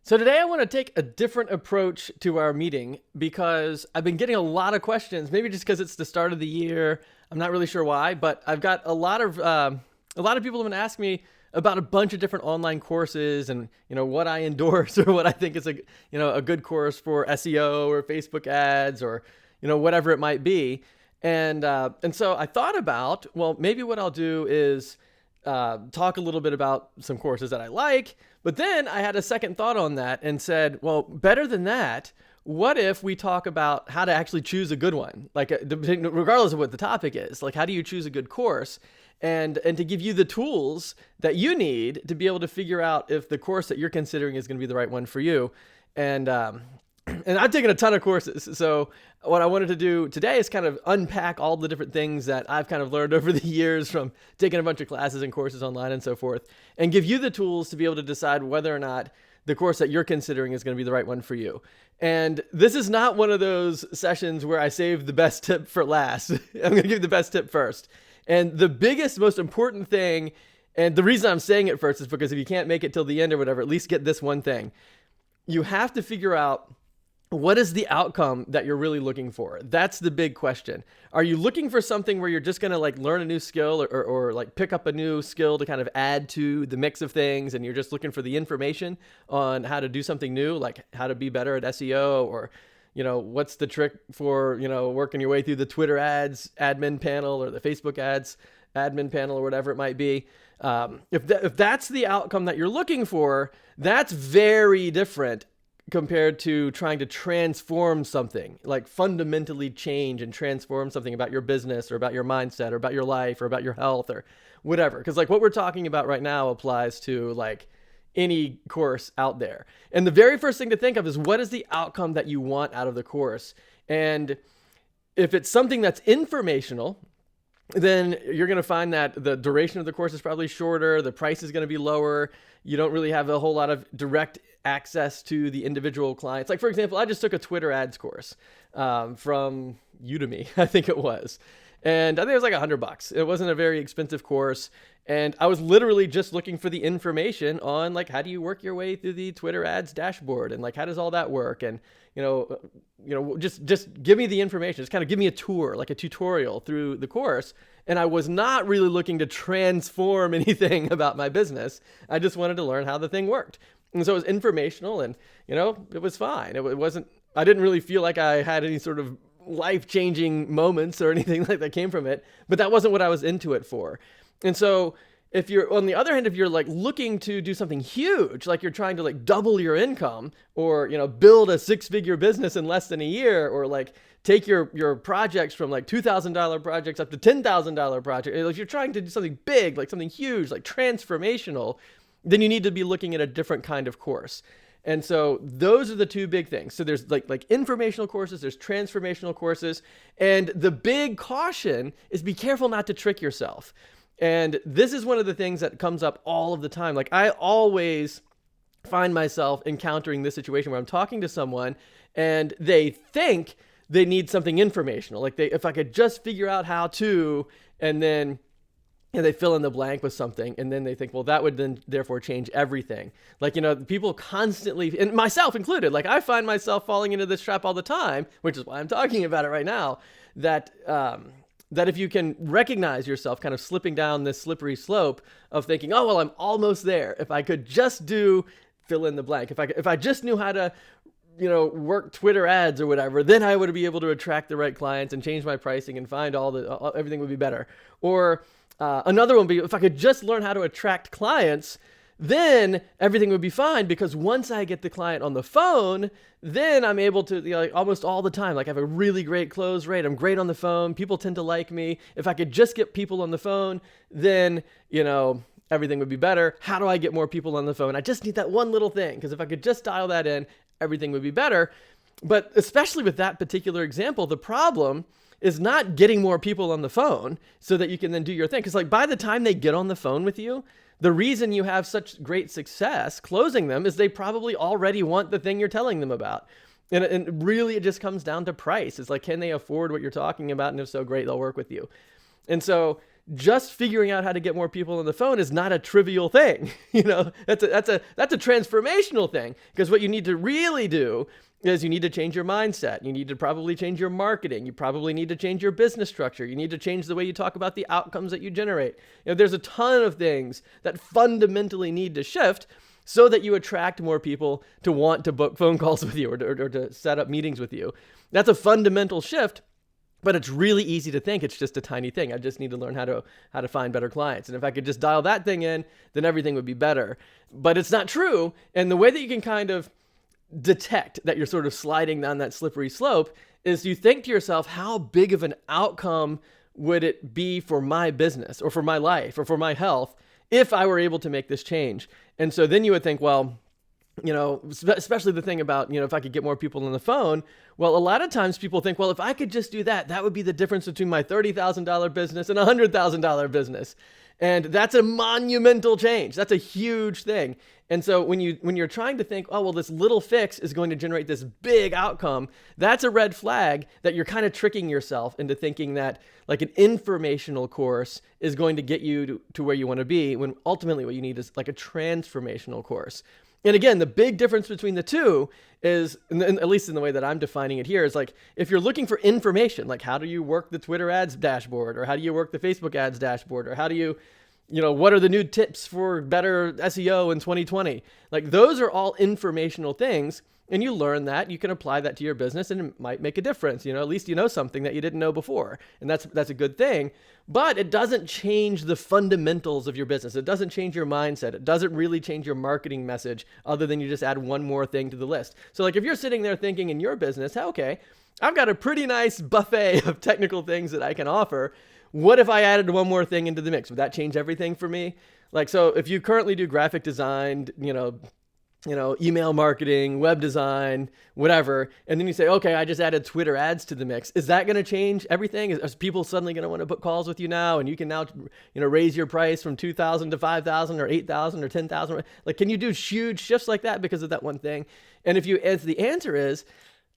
So today I want to take a different approach to our meeting because I've been getting a lot of questions. Maybe just because it's the start of the year, I'm not really sure why, but I've got a lot of people have been asking me about a bunch of different online courses and what I endorse or what I think is a good course for SEO or Facebook ads or whatever it might be. And so I thought about, well, maybe what I'll do is talk a little bit about some courses that I like. But then I had a second thought on that and said, well, better than that, what if we talk about how to actually choose a good one? Like, regardless of what the topic is, like, how do you choose a good course? And to give you the tools that you need to be able to figure out if the course that you're considering is going to be the right one for you. And I've taken a ton of courses. So what I wanted to do today is kind of unpack all the different things that I've kind of learned over the years from taking a bunch of classes and courses online and so forth, and give you the tools to be able to decide whether or not the course that you're considering is going to be the right one for you. And this is not one of those sessions where I save the best tip for last. I'm going to give you the best tip first. And the biggest, most important thing, and the reason I'm saying it first is because if you can't make it till the end or whatever, at least get this one thing. You have to figure out, what is the outcome that you're really looking for? That's the big question. Are you looking for something where you're just going to like learn a new skill or like pick up a new skill to kind of add to the mix of things, and you're just looking for the information on how to do something new, like how to be better at SEO, or what's the trick for working your way through the Twitter ads admin panel or the Facebook ads admin panel or whatever it might be? If that's the outcome that you're looking for, that's very different compared to trying to transform something, like fundamentally change and transform something about your business or about your mindset or about your life or about your health or whatever. Because like what we're talking about right now applies to like any course out there. And the very first thing to think of is, what is the outcome that you want out of the course? And if it's something that's informational, then you're going to find that the duration of the course is probably shorter. The price is going to be lower. You don't really have a whole lot of direct access to the individual clients. Like, for example, I just took a Twitter ads course from Udemy, I think it was. And I think it was like $100. It wasn't a very expensive course. And I was literally just looking for the information on like, how do you work your way through the Twitter ads dashboard? And like, how does all that work? And, just give me the information. Just kind of give me a tour, like a tutorial through the course. And I was not really looking to transform anything about my business. I just wanted to learn how the thing worked. And so it was informational, and, it was fine. It wasn't, I didn't really feel like I had any sort of life-changing moments or anything like that came from it, but that wasn't what I was into it for. And so if you're, on the other hand, if you're like looking to do something huge, like you're trying to like double your income, or, build a 6-figure business in less than a year, or like take your projects from like $2,000 projects up to $10,000 projects, if you're trying to do something big, like something huge, like transformational, then you need to be looking at a different kind of course. And so those are the two big things. So there's like informational courses, there's transformational courses. And the big caution is, be careful not to trick yourself. And this is one of the things that comes up all of the time. Like, I always find myself encountering this situation where I'm talking to someone and they think they need something informational. Like, if I could just figure out how to, and then they fill in the blank with something, and then they think, well, that would then therefore change everything. Like, people constantly, and myself included, like I find myself falling into this trap all the time, which is why I'm talking about it right now, that if you can recognize yourself kind of slipping down this slippery slope of thinking, oh, well, I'm almost there. If I could just do fill in the blank, if I just knew how to work Twitter ads or whatever, then I would be able to attract the right clients and change my pricing and find everything would be better. Or another one would be, if I could just learn how to attract clients, then everything would be fine, because once I get the client on the phone, then I'm able to, like almost all the time, like I have a really great close rate. I'm great on the phone. People tend to like me. If I could just get people on the phone, then, everything would be better. How do I get more people on the phone? I just need that one little thing, because if I could just dial that in, everything would be better. But especially with that particular example, the problem is not getting more people on the phone so that you can then do your thing. Because like by the time they get on the phone with you, the reason you have such great success closing them is they probably already want the thing you're telling them about. And really it just comes down to price. It's like, can they afford what you're talking about? And if so, great, they'll work with you. And so just figuring out how to get more people on the phone is not a trivial thing. That's a transformational thing, because what you need to really do is you need to change your mindset. You need to probably change your marketing. You probably need to change your business structure. You need to change the way you talk about the outcomes that you generate. There's a ton of things that fundamentally need to shift so that you attract more people to want to book phone calls with you or to set up meetings with you. That's a fundamental shift. But it's really easy to think it's just a tiny thing. I just need to learn how to find better clients. And if I could just dial that thing in, then everything would be better. But it's not true. And the way that you can kind of detect that you're sort of sliding down that slippery slope is you think to yourself, how big of an outcome would it be for my business or for my life or for my health if I were able to make this change? And so then you would think, well, especially the thing about, if I could get more people on the phone. Well, a lot of times people think, well, if I could just do that, that would be the difference between my $30,000 business and a $100,000 business. And that's a monumental change. That's a huge thing. And so when you're trying to think, oh, well, this little fix is going to generate this big outcome, that's a red flag that you're kind of tricking yourself into thinking that like an informational course is going to get you to where you want to be, when ultimately what you need is like a transformational course. And again, the big difference between the two is, and at least in the way that I'm defining it here, is like if you're looking for information, like how do you work the Twitter ads dashboard, or how do you work the Facebook ads dashboard, or how do you, what are the new tips for better SEO in 2020? Like those are all informational things, and you learn that, you can apply that to your business, and it might make a difference. At least you know something that you didn't know before, and that's a good thing. But it doesn't change the fundamentals of your business. It doesn't change your mindset. It doesn't really change your marketing message, other than you just add one more thing to the list. So like if you're sitting there thinking in your business, okay, I've got a pretty nice buffet of technical things that I can offer. What if I added one more thing into the mix? Would that change everything for me? Like, so if you currently do graphic design, email marketing, web design, whatever, and then you say, okay, I just added Twitter ads to the mix. Is that going to change everything? Is people suddenly going to want to book calls with you now, and you can now, raise your price from $2,000 to $5,000 or $8,000 or $10,000? Like, can you do huge shifts like that because of that one thing? And if the answer is,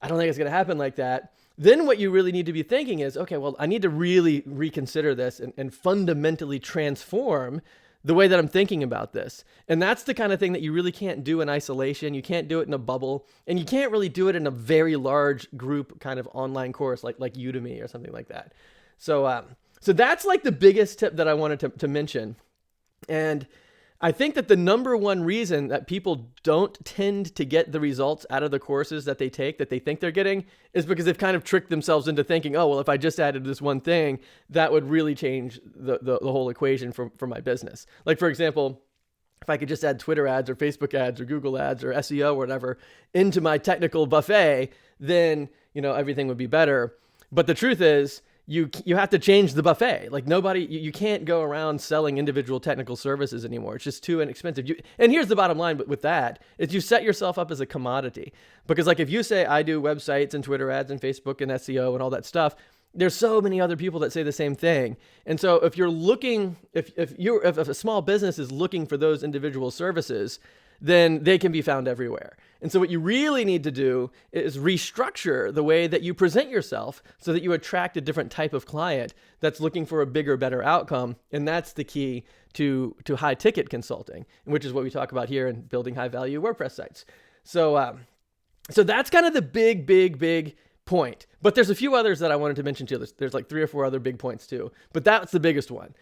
I don't think it's going to happen like that, then what you really need to be thinking is, okay, well, I need to really reconsider this and fundamentally transform the way that I'm thinking about this. And that's the kind of thing that you really can't do in isolation. You can't do it in a bubble, and you can't really do it in a very large group kind of online course like Udemy or something like that. So that's like the biggest tip that I wanted to mention. And I think that the number one reason that people don't tend to get the results out of the courses that they take, that they think they're getting, is because they've kind of tricked themselves into thinking, oh, well, if I just added this one thing, that would really change the whole equation for my business. Like, for example, if I could just add Twitter ads or Facebook ads or Google ads or SEO or whatever into my technical buffet, then, everything would be better. But the truth is, you have to change the buffet. Like you can't go around selling individual technical services anymore. It's just too inexpensive. And here's the bottom line with that, is you set yourself up as a commodity. Because like if you say, I do websites and Twitter ads and Facebook and SEO and all that stuff, there's so many other people that say the same thing. And so if you're looking, if a small business is looking for those individual services, then they can be found everywhere. And so what you really need to do is restructure the way that you present yourself so that you attract a different type of client that's looking for a bigger, better outcome. And that's the key to high ticket consulting, which is what we talk about here in building high value WordPress sites. So that's kind of the big point. But there's a few others that I wanted to mention too. There's like 3 or 4 other big points too, but that's the biggest one.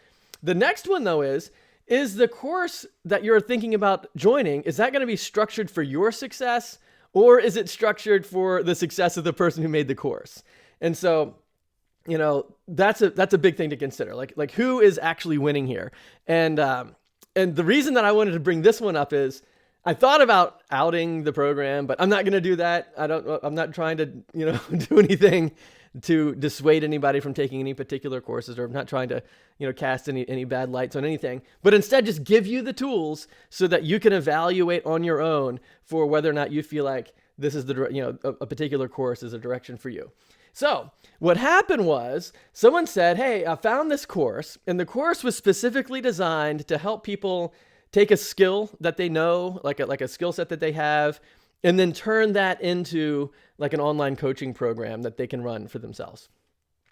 The next one though is the course that you're thinking about joining, is that going to be structured for your success, or is it structured for the success of the person who made the course? And so, that's a big thing to consider. Like who is actually winning here? And the reason that I wanted to bring this one up is I thought about outing the program, but I'm not going to do that. I'm not trying to, do anything to dissuade anybody from taking any particular courses, or I'm not trying to, cast any bad lights on anything, but instead just give you the tools so that you can evaluate on your own for whether or not you feel like this is a particular course is a direction for you. So what happened was someone said, hey, I found this course, and the course was specifically designed to help people take a skill that they know, like a skill set that they have, and then turn that into like an online coaching program that they can run for themselves.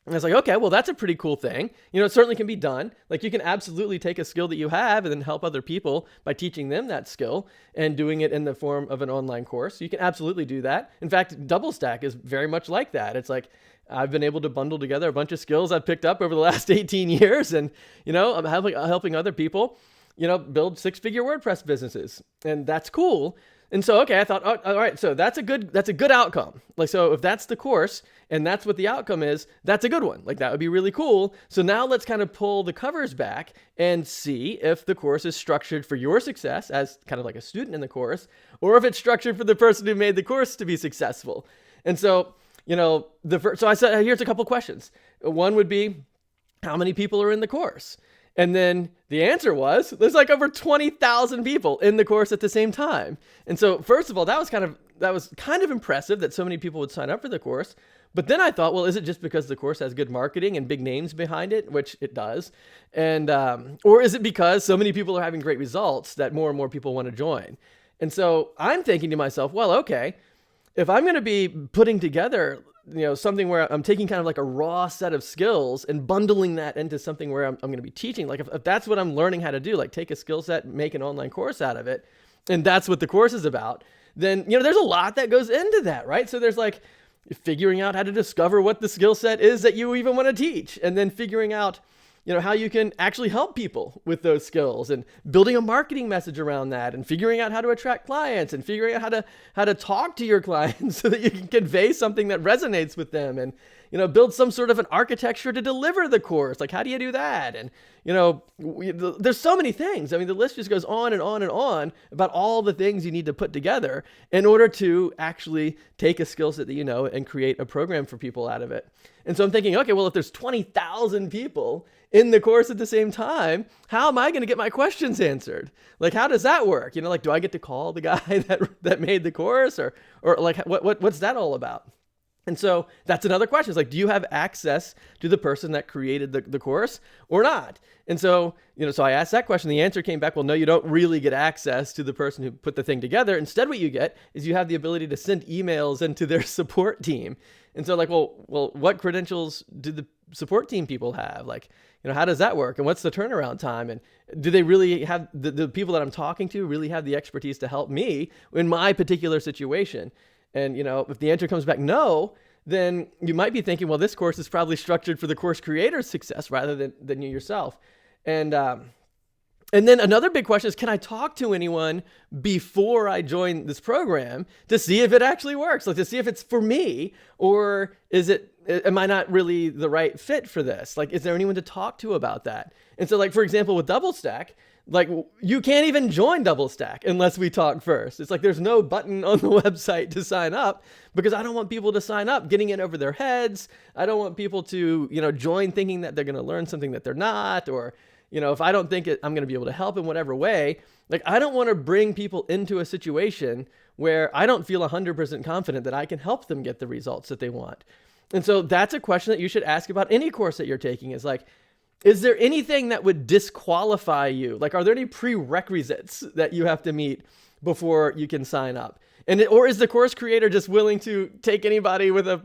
And I was like, okay, well, that's a pretty cool thing. It certainly can be done. Like, you can absolutely take a skill that you have and then help other people by teaching them that skill and doing it in the form of an online course. You can absolutely do that. In fact, DoubleStack is very much like that. It's like, I've been able to bundle together a bunch of skills I've picked up over the last 18 years. And, I'm helping other people, build 6-figure WordPress businesses. And that's cool. And so, okay, I thought, oh, all right, so that's a good outcome. Like, so if that's the course and that's what the outcome is, that's a good one. Like, that would be really cool. So now let's kind of pull the covers back and see if the course is structured for your success as kind of like a student in the course, or if it's structured for the person who made the course to be successful. And so, so I said, here's a couple questions. One would be, how many people are in the course? And then the answer was, there's like over 20,000 people in the course at the same time. And so first of all, that was kind of impressive that so many people would sign up for the course. But then I thought, well, is it just because the course has good marketing and big names behind it, which it does? And or is it because so many people are having great results that more and more people want to join? And so I'm thinking to myself, well, okay, if I'm going to be putting together something where I'm taking kind of like a raw set of skills and bundling that into something where I'm going to be teaching, like if that's what I'm learning how to do, like take a skill set, make an online course out of it, and that's what the course is about, then, there's a lot that goes into that, right? So there's like figuring out how to discover what the skill set is that you even want to teach, and then figuring out how you can actually help people with those skills, and building a marketing message around that, and figuring out how to attract clients, and figuring out how to talk to your clients so that you can convey something that resonates with them, and build some sort of an architecture to deliver the course. Like, how do you do that? And there's so many things. I mean, the list just goes on and on and on about all the things you need to put together in order to actually take a skill set that and create a program for people out of it. And so I'm thinking, okay, well, if there's 20,000 people in the course at the same time, how am I going to get my questions answered? Like, how does that work? Like, do I get to call the guy that made the course, or like, what's that all about? And so that's another question. It's like, do you have access to the person that created the course or not? And so, so I asked that question. The answer came back, well, no, you don't really get access to the person who put the thing together. Instead, what you get is you have the ability to send emails into their support team. And so like, well, what credentials do the support team people have? Like, how does that work? And what's the turnaround time? And do they really have, the people that I'm talking to really have the expertise to help me in my particular situation? And, if the answer comes back no, then you might be thinking, well, this course is probably structured for the course creator's success rather than you yourself. And then another big question is, can I talk to anyone before I join this program to see if it actually works? Like, to see if it's for me, or am I not really the right fit for this? Like, is there anyone to talk to about that? And so, like, for example, with DoubleStack, like, you can't even join DoubleStack unless we talk first. It's like, there's no button on the website to sign up, because I don't want people to sign up getting in over their heads. I don't want people to, join thinking that they're going to learn something that they're not, or, if I don't think I'm going to be able to help in whatever way. Like, I don't want to bring people into a situation where I don't feel 100% confident that I can help them get the results that they want. And so that's a question that you should ask about any course that you're taking, is like, is there anything that would disqualify you? Like, are there any prerequisites that you have to meet before you can sign up? Or is the course creator just willing to take anybody with a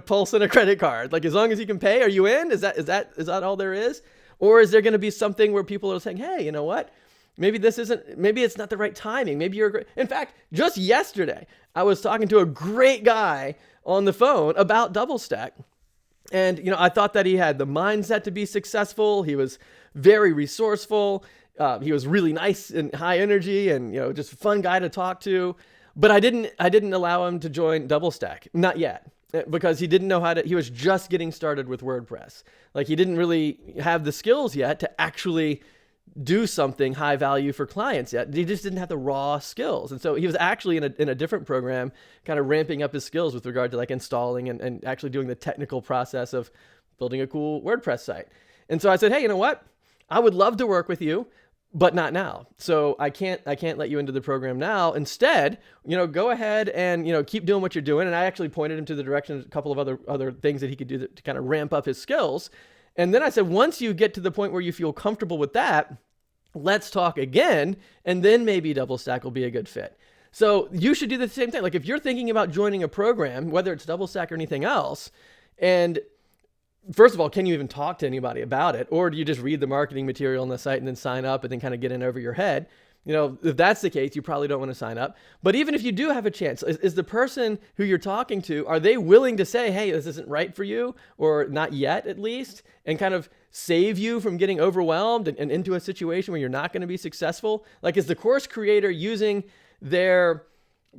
pulse and a credit card? Like, as long as you can pay, are you in? Is that all there is? Or is there going to be something where people are saying, hey, you know what? Maybe it's not the right timing. Maybe you're great. In fact, just yesterday, I was talking to a great guy on the phone about DoubleStack. And, I thought that he had the mindset to be successful. He was very resourceful. He was really nice and high energy, and, just a fun guy to talk to. But I didn't allow him to join DoubleStack. Not yet. Because he didn't know he was just getting started with WordPress. Like, he didn't really have the skills yet to actually do something high value for clients yet. He just didn't have the raw skills. And so he was actually in a different program, kind of ramping up his skills with regard to like installing and actually doing the technical process of building a cool WordPress site. And so I said, hey, you know what? I would love to work with you, but not now. So I can't let you into the program now. Instead, go ahead and, keep doing what you're doing. And I actually pointed him to the direction of a couple of other things that he could do to kind of ramp up his skills. And then I said, once you get to the point where you feel comfortable with that, let's talk again. And then maybe DoubleStack will be a good fit. So you should do the same thing. Like, if you're thinking about joining a program, whether it's DoubleStack or anything else, and first of all, can you even talk to anybody about it? Or do you just read the marketing material on the site and then sign up and then kind of get in over your head? If that's the case, you probably don't want to sign up. But even if you do have a chance, is the person who you're talking to, are they willing to say, hey, this isn't right for you, or not yet at least, and kind of save you from getting overwhelmed and into a situation where you're not going to be successful? Like, is the course creator using their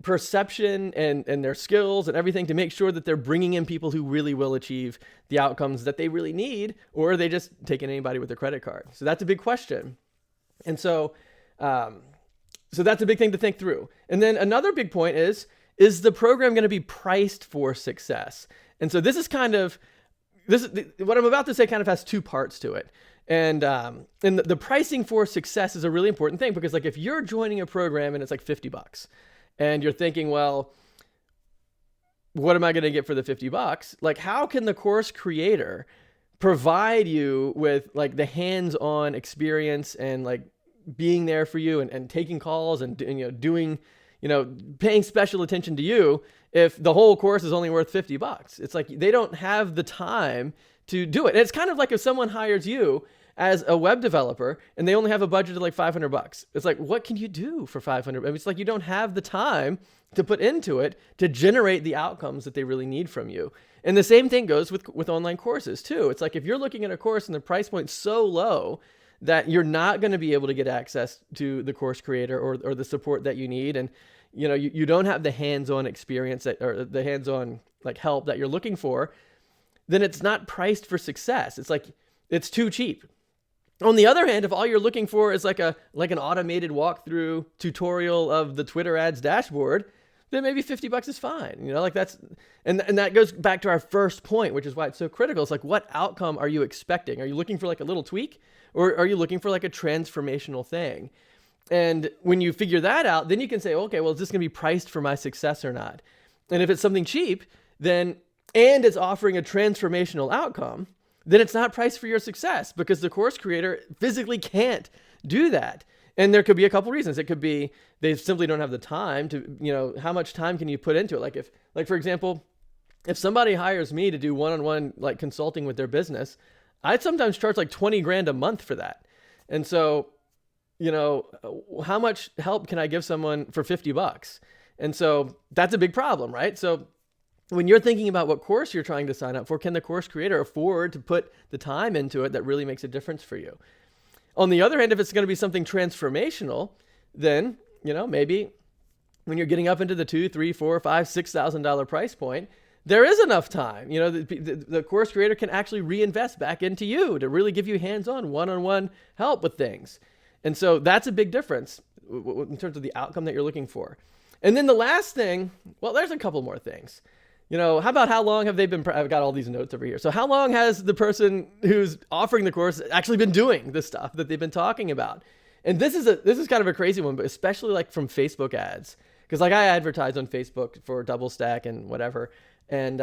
perception and their skills and everything to make sure that they're bringing in people who really will achieve the outcomes that they really need, or are they just taking anybody with their credit card? So that's a big question. And so that's a big thing to think through. And then another big point is the program going to be priced for success? And so this is what I'm about to say kind of has two parts to it. And the pricing for success is a really important thing, because like if you're joining a program and it's like $50 and you're thinking, well, what am I going to get for the $50? Like, how can the course creator provide you with like the hands-on experience and like being there for you and taking calls and doing, paying special attention to you if the whole course is only worth $50? It's like they don't have the time to do it. And it's kind of like if someone hires you as a web developer and they only have a budget of like $500. It's like, what can you do for $500? I mean, it's like you don't have the time to put into it to generate the outcomes that they really need from you. And the same thing goes with online courses too. It's like if you're looking at a course and the price point's so low that you're not going to be able to get access to the course creator or the support that you need, and you don't have the hands-on experience or the hands-on like help that you're looking for, then it's not priced for success. It's like it's too cheap. On the other hand, if all you're looking for is like an automated walkthrough tutorial of the Twitter ads dashboard, then maybe $50 is fine. Like that's, and that goes back to our first point, which is why it's so critical. It's like, what outcome are you expecting? Are you looking for like a little tweak, or are you looking for like a transformational thing? And when you figure that out, then you can say, okay, well, is this going to be priced for my success or not? And if it's something cheap, and it's offering a transformational outcome, then it's not priced for your success, because the course creator physically can't do that. And there could be a couple reasons. It could be they simply don't have the time to, how much time can you put into it? Like for example, if somebody hires me to do one-on-one like consulting with their business, I'd sometimes charge like 20 grand a month for that. And so, how much help can I give someone for $50? And so that's a big problem, right? So when you're thinking about what course you're trying to sign up for, can the course creator afford to put the time into it that really makes a difference for you? On the other hand, if it's going to be something transformational, then, maybe when you're getting up into the $2,000, $3,000, $4,000, $5,000, $6,000 price point, there is enough time. The course creator can actually reinvest back into you to really give you hands-on, one-on-one help with things. And so that's a big difference in terms of the outcome that you're looking for. And then the last thing, well, there's a couple more things. How about how long have they been, I've got all these notes over here. So how long has the person who's offering the course actually been doing the stuff that they've been talking about? And this is kind of a crazy one, but especially like from Facebook ads. Because like I advertise on Facebook for DoubleStack and whatever. And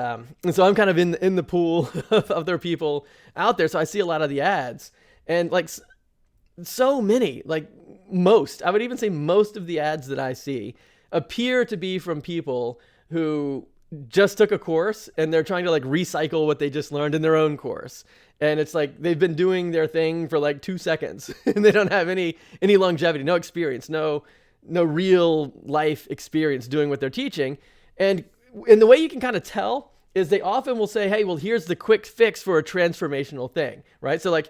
so I'm kind of in the pool of other people out there. So I see a lot of the ads, and like so many, like I would even say most of the ads that I see appear to be from people who just took a course and they're trying to like recycle what they just learned in their own course. And it's like they've been doing their thing for like 2 seconds and they don't have any longevity, no experience, no real life experience doing what they're teaching. And the way you can kind of tell is they often will say, hey, well, here's the quick fix for a transformational thing, right? So like,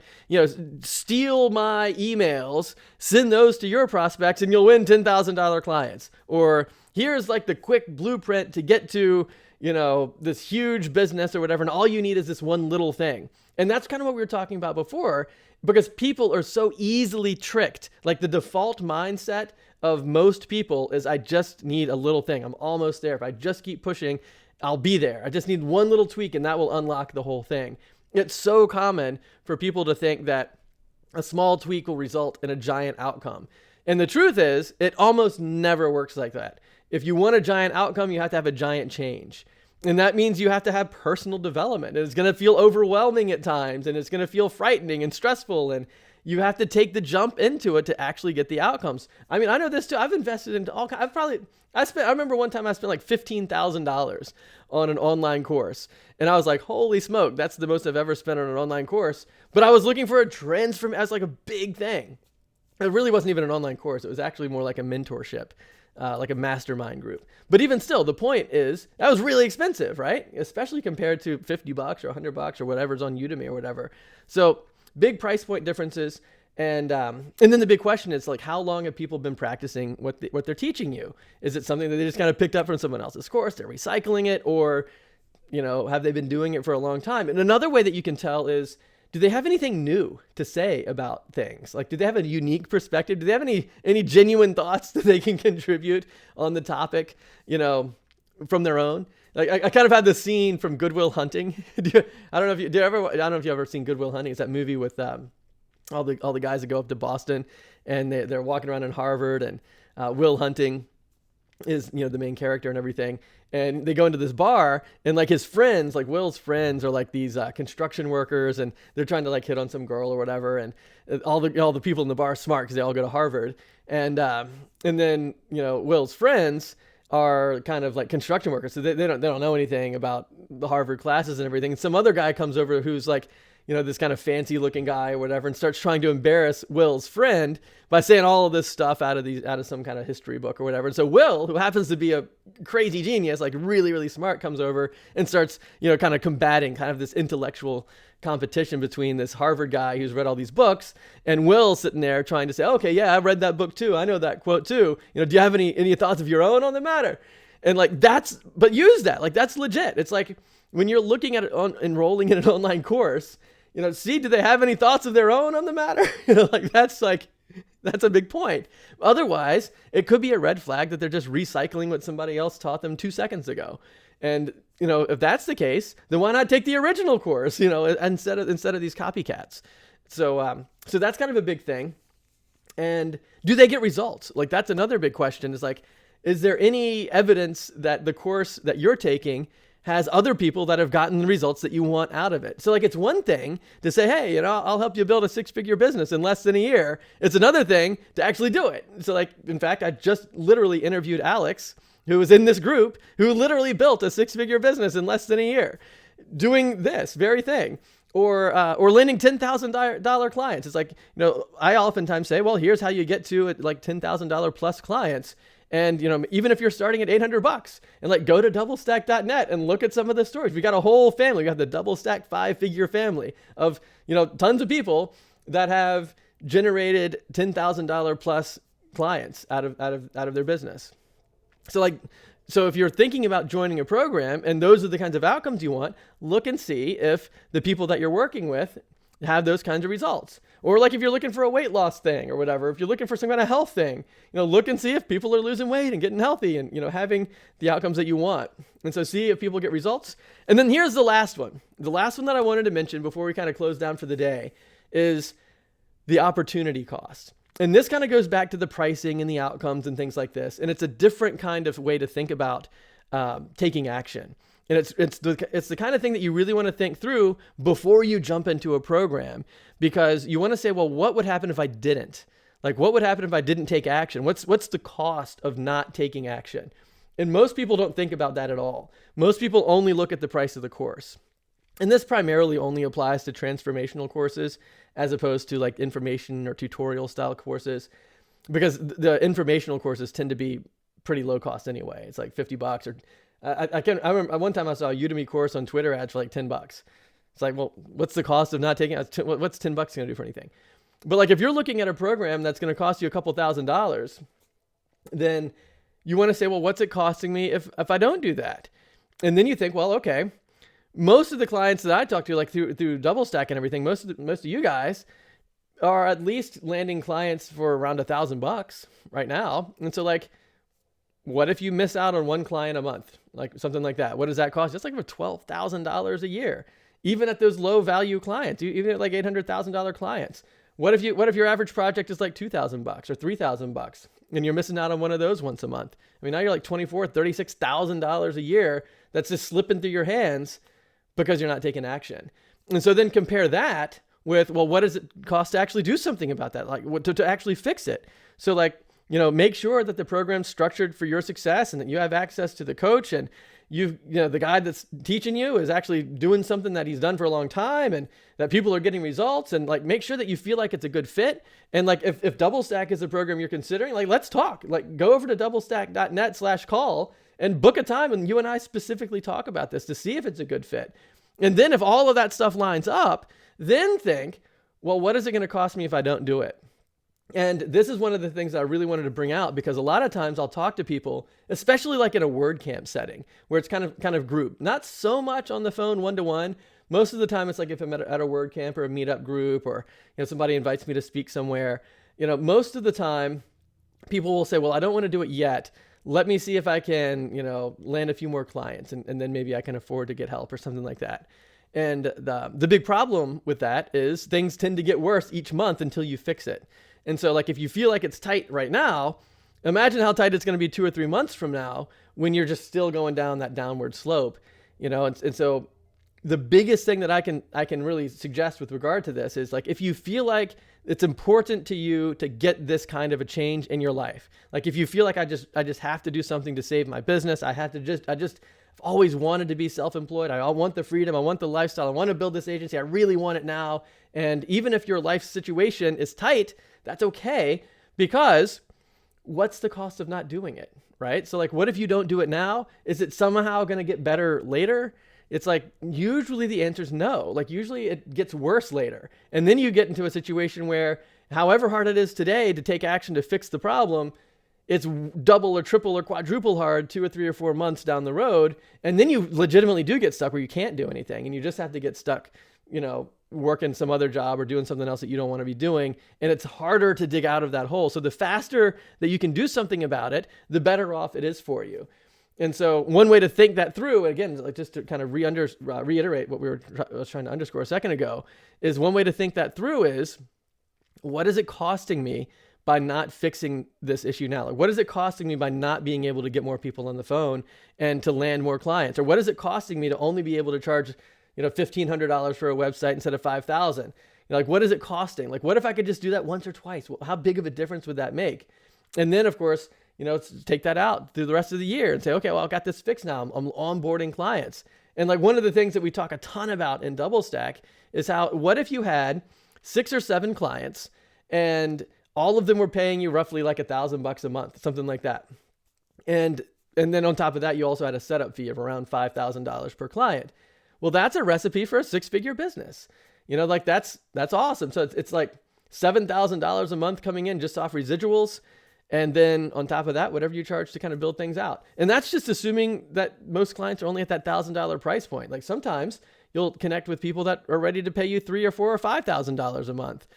steal my emails, send those to your prospects and you'll win $10,000 clients. Or here's like the quick blueprint to get to, this huge business or whatever. And all you need is this one little thing. And that's kind of what we were talking about before, because people are so easily tricked. Like the default mindset of most people is, I just need a little thing. I'm almost there. If I just keep pushing, I'll be there. I just need one little tweak and that will unlock the whole thing. It's so common for people to think that a small tweak will result in a giant outcome. And the truth is, it almost never works like that. If you want a giant outcome, you have to have a giant change. And that means you have to have personal development. And it's going to feel overwhelming at times, and it's going to feel frightening and stressful. And you have to take the jump into it to actually get the outcomes. I mean, I know this too. I've invested into all kinds. I remember one time I spent like $15,000 on an online course. And I was like, holy smoke, that's the most I've ever spent on an online course. But I was looking for a transformation as like a big thing. It really wasn't even an online course. It was actually more like a mentorship, like a mastermind group. But even still, the point is that was really expensive, right? Especially compared to $50 or $100 or whatever's on Udemy or whatever. So big price point differences. And then the big question is like, how long have people been practicing what they're teaching you? Is it something that they just kind of picked up from someone else's course? They're recycling it, or, have they been doing it for a long time? And another way that you can tell is, do they have anything new to say about things? Like, do they have a unique perspective? Do they have any genuine thoughts that they can contribute on the topic, from their own? Like, I kind of had this scene from Good Will Hunting. I don't know if you've ever seen Good Will Hunting. It's that movie with all the guys that go up to Boston, and they're walking around in Harvard, and Will Hunting is the main character and everything. And they go into this bar, and like his friends, like Will's friends, are like these construction workers, and they're trying to like hit on some girl or whatever. And all the people in the bar are smart because they all go to Harvard. And then Will's friends are kind of like construction workers, so they don't know anything about the Harvard classes and everything. And some other guy comes over who's like, this kind of fancy looking guy or whatever, and starts trying to embarrass Will's friend by saying all of this stuff out of some kind of history book or whatever. And so Will, who happens to be a crazy genius, like really, really smart, comes over and starts, kind of combating kind of this intellectual competition between this Harvard guy who's read all these books and Will sitting there trying to say, okay, yeah, I've read that book too. I know that quote too. Do you have any thoughts of your own on the matter? And like, but use that, like, that's legit. It's like when you're looking at it enrolling in an online course, see, do they have any thoughts of their own on the matter? That's a big point. Otherwise, it could be a red flag that they're just recycling what somebody else taught them 2 seconds ago. And, if that's the case, then why not take the original course, instead of these copycats? So that's kind of a big thing. And do they get results? Like, that's another big question, is like, is there any evidence that the course that you're taking has other people that have gotten the results that you want out of it? So like, it's one thing to say, hey, I'll help you build a 6-figure business in less than a year. It's another thing to actually do it. So like, in fact, I just literally interviewed Alex, who was in this group, who literally built a 6-figure business in less than a year doing this very thing. Or landing $10,000 clients. It's like, I oftentimes say, well, here's how you get to like $10,000 plus clients. And, even if you're starting at $800 and like go to doublestack.net and look at some of the stories. We got a whole family. We got the DoubleStack 5-figure family of, tons of people that have generated $10,000 plus clients out of their business. So if you're thinking about joining a program and those are the kinds of outcomes you want, look and see if the people that you're working with have those kinds of results. Or like if you're looking for a weight loss thing or whatever, if you're looking for some kind of health thing, look and see if people are losing weight and getting healthy and, having the outcomes that you want. And so see if people get results. And then here's the last one. The last one that I wanted to mention before we kind of close down for the day is the opportunity cost. And this kind of goes back to the pricing and the outcomes and things like this. And it's a different kind of way to think about taking action. And it's the kind of thing that you really want to think through before you jump into a program, because you want to say, well, what would happen if I didn't? Like, what would happen if I didn't take action? What's the cost of not taking action? And most people don't think about that at all. Most people only look at the price of the course. And this primarily only applies to transformational courses as opposed to like information or tutorial style courses, because the informational courses tend to be pretty low cost anyway. It's like $50 or I remember one time I saw a Udemy course on Twitter ads for like $10. It's like, well, what's the cost of not taking it? What's $10 going to do for anything? But like, if you're looking at a program that's going to cost you a couple $1,000s, then you want to say, well, what's it costing me if I don't do that? And then you think, well, okay, most of the clients that I talk to, like through DoubleStack and everything, most of you guys are at least landing clients for around $1,000 right now. And so like, what if you miss out on one client a month, like something like that? What does that cost? Just like for $12,000 a year, even at those low value clients, even at like $800,000 clients. What if your average project is like $2,000 or $3,000 and you're missing out on one of those once a month? I mean, now you're like $24,000, $36,000 a year that's just slipping through your hands because you're not taking action. And so then compare that with, well, what does it cost to actually do something about that? Like to actually fix it. So like, make sure that the program's structured for your success and that you have access to the coach, and the guy that's teaching you is actually doing something that he's done for a long time, and that people are getting results, and like make sure that you feel like it's a good fit. And like if DoubleStack is a program you're considering, like let's talk. Like go over to doublestack.net/call and book a time, and you and I specifically talk about this to see if it's a good fit. And then if all of that stuff lines up, then think, well, what is it going to cost me if I don't do it? And this is one of the things that I really wanted to bring out, because a lot of times I'll talk to people, especially like in a WordCamp setting where it's kind of group, not so much on the phone one-to-one. Most of the time it's like if I'm at a WordCamp or a meetup group, or somebody invites me to speak somewhere, most of the time people will say, well, I don't want to do it yet. Let me see if I can, land a few more clients, and then maybe I can afford to get help or something like that. And the big problem with that is things tend to get worse each month until you fix it. And so like if you feel like it's tight right now, imagine how tight it's going to be 2 or 3 months from now when you're just still going down that downward slope, and so the biggest thing that I can really suggest with regard to this is like, if you feel like it's important to you to get this kind of a change in your life, like if you feel like I just have to do something to save my business, I've always wanted to be self-employed. I want the freedom. I want the lifestyle. I want to build this agency. I really want it now. And even if your life situation is tight, that's okay, because what's the cost of not doing it, right? So like, what if you don't do it now? Is it somehow going to get better later? It's like, usually the answer is no. Like usually it gets worse later. And then you get into a situation where however hard it is today to take action to fix the problem, it's double or triple or quadruple hard 2 or 3 or 4 months down the road. And then you legitimately do get stuck where you can't do anything, and you just have to get stuck, working some other job or doing something else that you don't want to be doing. And it's harder to dig out of that hole. So the faster that you can do something about it, the better off it is for you. And so one way to think that through, again, like just to kind of reiterate what I was trying to underscore a second ago, is one way to think that through is, what is it costing me by not fixing this issue now? Like, what is it costing me by not being able to get more people on the phone and to land more clients? Or what is it costing me to only be able to charge $1,500 for a website instead of $5,000? Like, what is it costing? Like, what if I could just do that once or twice? Well, how big of a difference would that make? And then, of course, take that out through the rest of the year and say, okay, well, I've got this fixed now. I'm onboarding clients. And like one of the things that we talk a ton about in DoubleStack is what if you had 6 or 7 clients and all of them were paying you roughly like $1,000 a month, something like that. And then on top of that, you also had a setup fee of around $5,000 per client. Well, that's a recipe for a 6-figure business. Like that's awesome. So it's like $7,000 a month coming in just off residuals. And then on top of that, whatever you charge to kind of build things out. And that's just assuming that most clients are only at that $1,000 price point. Like sometimes you'll connect with people that are ready to pay you $3,000 or $4,000 or $5,000 a month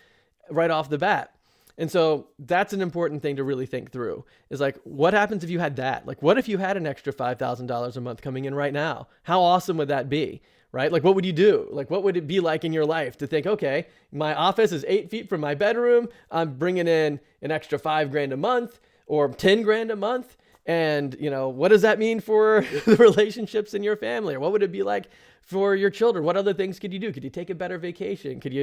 right off the bat. And so that's an important thing to really think through, is like, what happens if you had that? Like, what if you had an extra $5,000 a month coming in right now? How awesome would that be? Right? Like, what would you do? Like, what would it be like in your life to think, okay, my office is 8 feet from my bedroom. I'm bringing in an extra $5,000 a month or $10,000 a month. And, what does that mean for the relationships in your family? Or what would it be like for your children? What other things could you do? Could you take a better vacation? Could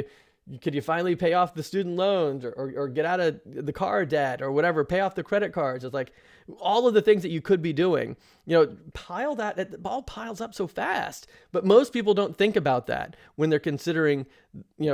you finally pay off the student loans or get out of the car debt or whatever, pay off the credit cards? It's like all of the things that you could be doing, it all piles up so fast. But most people don't think about that when they're considering,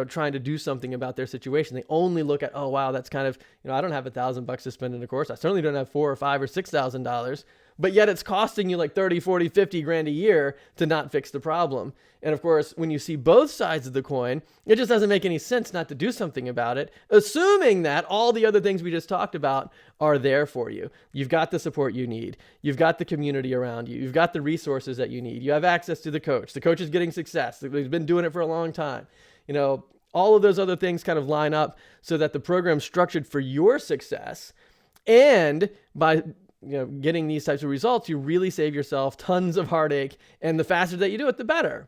trying to do something about their situation. They only look at, oh, wow, that's kind of, I don't have $1,000 to spend in a course. I certainly don't have $4,000 or $5,000 or $6,000. But yet it's costing you like 30, 40, 50 grand a year to not fix the problem. And of course, when you see both sides of the coin, it just doesn't make any sense not to do something about it, assuming that all the other things we just talked about are there for you. You've got the support you need. You've got the community around you. You've got the resources that you need. You have access to the coach. The coach is getting success. He's been doing it for a long time. All of those other things kind of line up so that the program's structured for your success. And by getting these types of results, you really save yourself tons of heartache, and the faster that you do it, the better.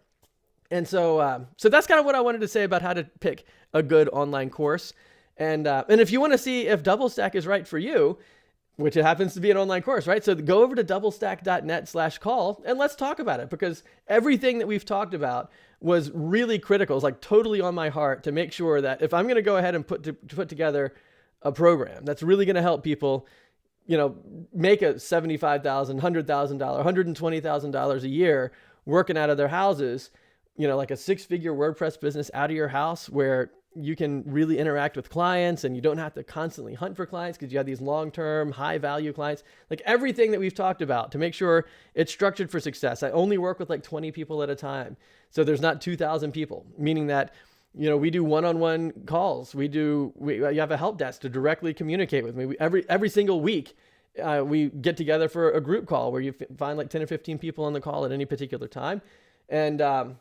And so that's kind of what I wanted to say about how to pick a good online course. And if you want to see if DoubleStack is right for you, which it happens to be an online course, right? So go over to doublestack.net/call and let's talk about it, because everything that we've talked about was really critical. It's like totally on my heart to make sure that if I'm going to go ahead and put together a program that's really going to help people, make a $75,000, $100,000, $120,000 a year working out of their houses, like a 6-figure WordPress business out of your house where you can really interact with clients and you don't have to constantly hunt for clients because you have these long-term, high-value clients. Like everything that we've talked about to make sure it's structured for success. I only work with like 20 people at a time. So there's not 2,000 people, meaning that, we do one-on-one calls. You have a help desk to directly communicate with me. Every single week, we get together for a group call where you find like 10 or 15 people on the call at any particular time. And,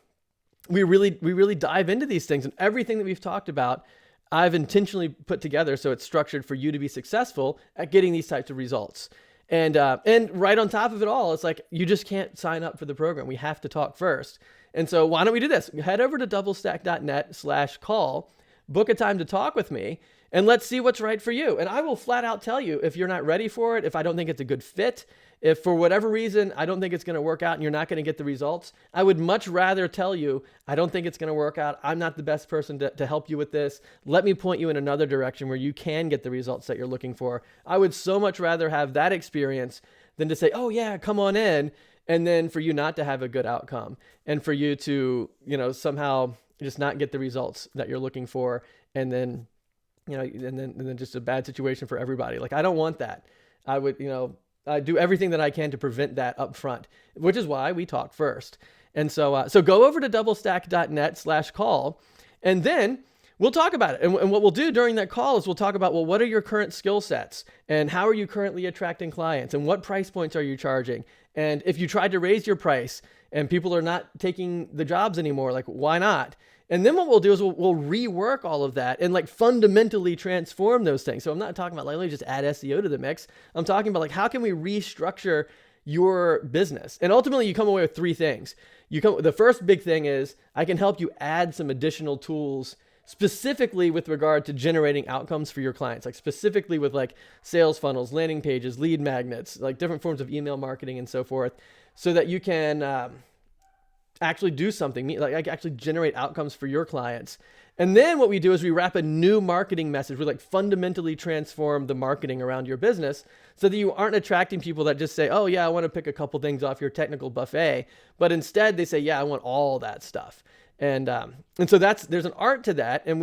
we really dive into these things, and everything that we've talked about, I've intentionally put together so it's structured for you to be successful at getting these types of results. And right on top of it all, it's like you just can't sign up for the program. We have to talk first. And so why don't we do this? Head over to doublestack.net/call, book a time to talk with me, and let's see what's right for you. And I will flat out tell you if you're not ready for it, if I don't think it's a good fit, if for whatever reason I don't think it's going to work out and you're not going to get the results. I would much rather tell you, I don't think it's going to work out. I'm not the best person to help you with this. Let me point you in another direction where you can get the results that you're looking for. I would so much rather have that experience than to say, oh yeah, come on in, and then for you not to have a good outcome and for you to, somehow just not get the results that you're looking for, and then and then just a bad situation for everybody. Like, I don't want that. I would, I do everything that I can to prevent that up front, which is why we talk first. And so go over to doublestack.net/call, and then we'll talk about it. And what we'll do during that call is we'll talk about, well, what are your current skill sets, and how are you currently attracting clients, and what price points are you charging? And if you tried to raise your price and people are not taking the jobs anymore, like, why not? And then what we'll do is we'll rework all of that and like fundamentally transform those things. So I'm not talking about like, let me just add SEO to the mix. I'm talking about like, how can we restructure your business? And ultimately you come away with 3 things. The first big thing is I can help you add some additional tools specifically with regard to generating outcomes for your clients, like specifically with like sales funnels, landing pages, lead magnets, like different forms of email marketing and so forth, so that you can, actually do something, like actually generate outcomes for your clients. And then what we do is we wrap a new marketing message. We like fundamentally transform the marketing around your business so that you aren't attracting people that just say, oh yeah, I want to pick a couple things off your technical buffet. But instead they say, yeah, I want all that stuff. And so there's an art to that. And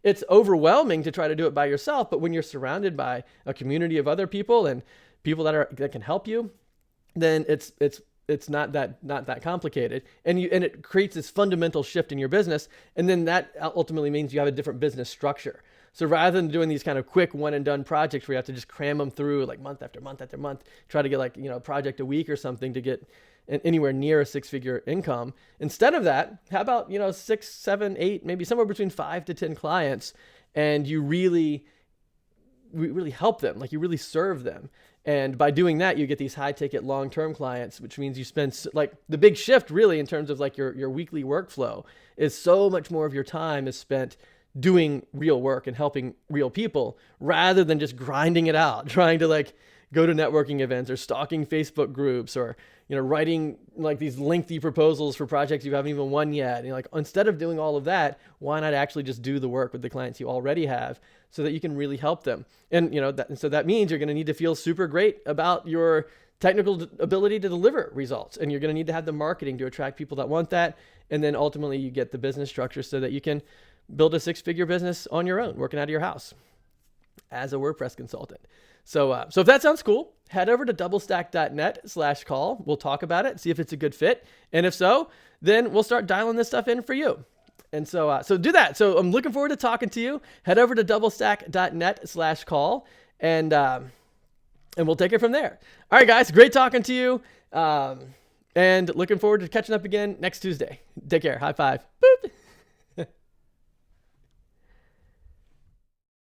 it's overwhelming to try to do it by yourself. But when you're surrounded by a community of other people and people that can help you, then it's not that complicated, and it creates this fundamental shift in your business. And then that ultimately means you have a different business structure. So rather than doing these kind of quick one and done projects where you have to just cram them through like month after month after month, try to get like, a project a week or something to get anywhere near a 6-figure income. Instead of that, how about, 6, 7, 8, maybe somewhere between 5 to 10 clients, and you really help them, like you really serve them. And by doing that, you get these high ticket long-term clients, which means you spend like the big shift really in terms of like your weekly workflow is so much more of your time is spent doing real work and helping real people rather than just grinding it out, trying to like go to networking events or stalking Facebook groups or, writing like these lengthy proposals for projects you haven't even won yet. Like instead of doing all of that, why not actually just do the work with the clients you already have so that you can really help them? And, so that means you're going to need to feel super great about your technical ability to deliver results. And you're going to need to have the marketing to attract people that want that. And then ultimately you get the business structure so that you can build a 6-figure business on your own, working out of your house as a WordPress consultant. So if that sounds cool, head over to doublestack.net/call. We'll talk about it, see if it's a good fit. And if so, then we'll start dialing this stuff in for you. And so do that. So I'm looking forward to talking to you. Head over to doublestack.net/call and we'll take it from there. All right, guys, great talking to you. And looking forward to catching up again next Tuesday. Take care. High five. Boop.